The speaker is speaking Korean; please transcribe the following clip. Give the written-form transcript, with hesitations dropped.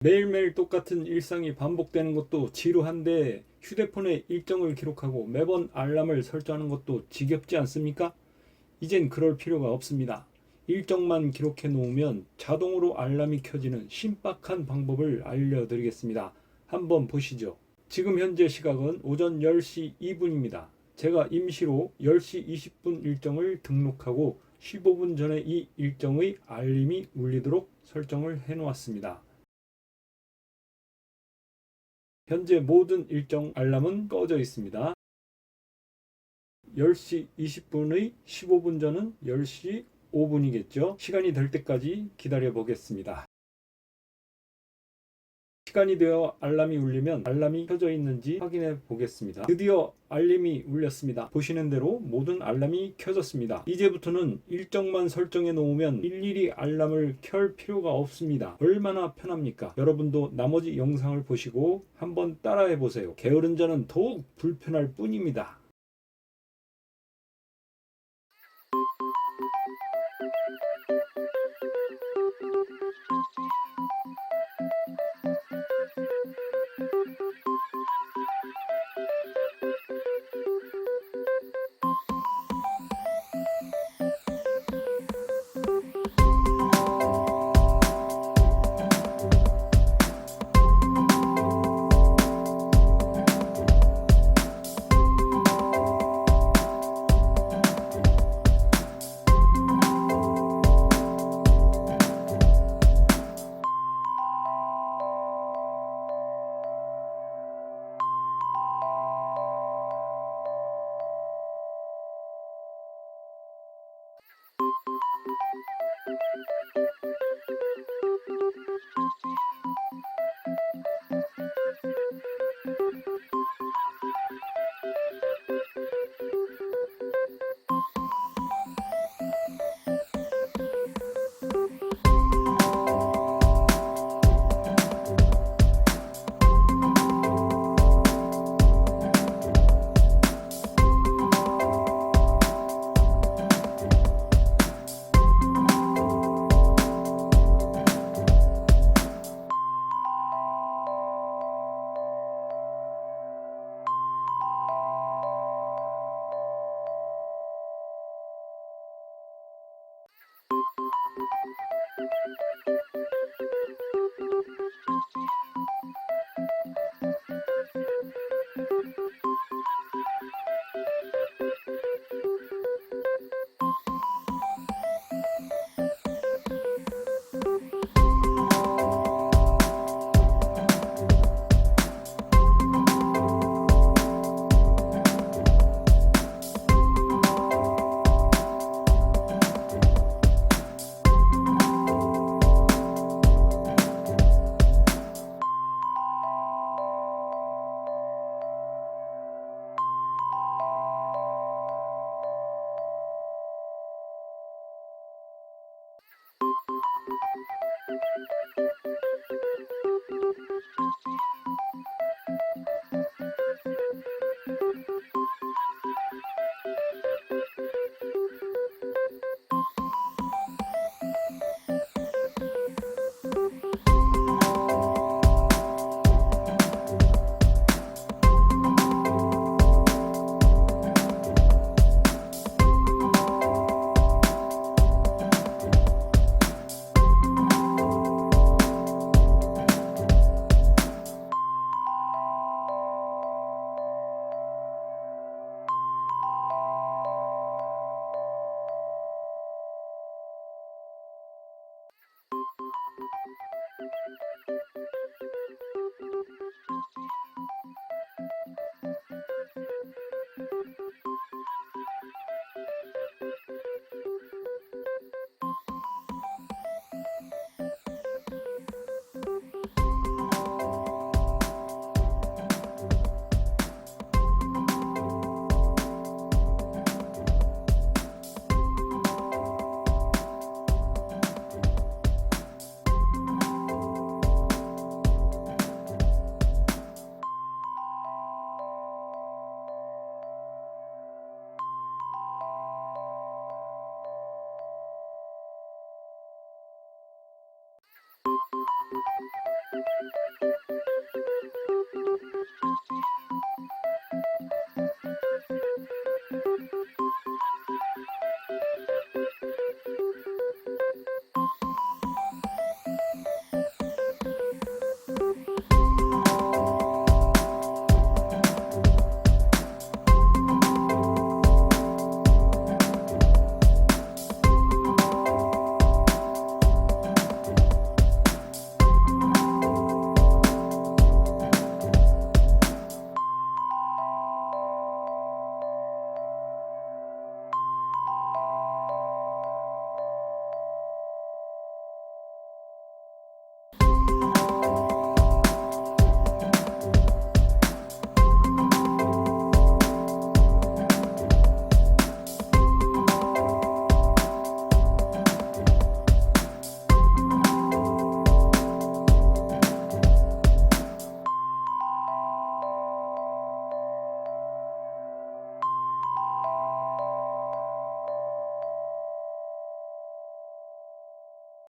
매일매일 똑같은 일상이 반복되는 것도 지루한데 휴대폰에 일정을 기록하고 매번 알람을 설정하는 것도 지겹지 않습니까? 이젠 그럴 필요가 없습니다. 일정만 기록해 놓으면 자동으로 알람이 켜지는 신박한 방법을 알려드리겠습니다. 한번 보시죠. 지금 현재 시각은 오전 10시 2분입니다. 제가 임시로 10시 20분 일정을 등록하고 15분 전에 이 일정의 알림이 울리도록 설정을 해 놓았습니다. 현재 모든 일정 알람은 꺼져 있습니다. 10시 20분의 15분 전은 10시 5분이겠죠. 시간이 될 때까지 기다려 보겠습니다. 시간이 되어 알람이 울리면 알람이 켜져 있는지 확인해 보겠습니다. 드디어 알림이 울렸습니다. 보시는 대로 모든 알람이 켜졌습니다. 이제부터는 일정만 설정해 놓으면 일일이 알람을 켤 필요가 없습니다. 얼마나 편합니까? 여러분도 나머지 영상을 보시고 한번 따라해 보세요. 게으른 자는 더욱 불편할 뿐입니다.